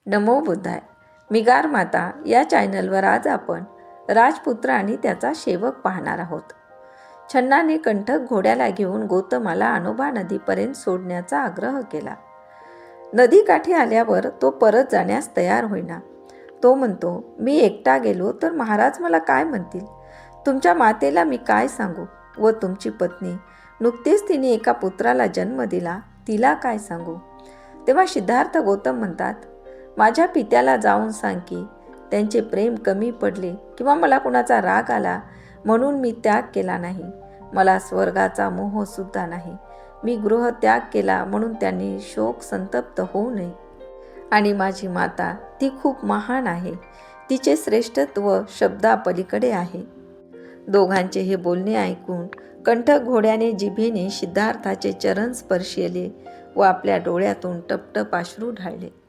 नमो बुद्धाय. मी गार माता या चॅनलवर आज आपण राजपुत्र आणि त्याचा सेवक पाहणार आहोत. छन्नाने कंठक घोड्याला घेऊन गौतमाला अनोबा नदीपर्यंत सोडण्याचा आग्रह केला. नदीकाठी आल्यावर तो परत जाण्यास तयार होईना. तो म्हणतो, मी एकटा गेलो तर महाराज मला काय म्हणतील? तुमच्या मातेला मी काय सांगू? व तुमची पत्नी, नुकतीच तिने एका पुत्राला जन्म दिला, तिला काय सांगू? तेव्हा सिद्धार्थ गौतम म्हणतात, माझ्या पित्याला जाऊन सांग की त्यांचे प्रेम कमी पडले किंवा मला कुणाचा राग आला म्हणून मी त्याग केला नाही. मला स्वर्गाचा मोहसुद्धा नाही. मी गृह त्याग केला म्हणून त्यांनी शोक संतप्त होऊ नये. आणि माझी माता ती खूप महान आहे. तिचे श्रेष्ठत्व शब्दापलीकडे आहे. दोघांचे हे बोलणे ऐकून कंठक घोड्याने जिभेने सिद्धार्थाचे चरण स्पर्शले व आपल्या डोळ्यातून टपटप अश्रू ढाळले.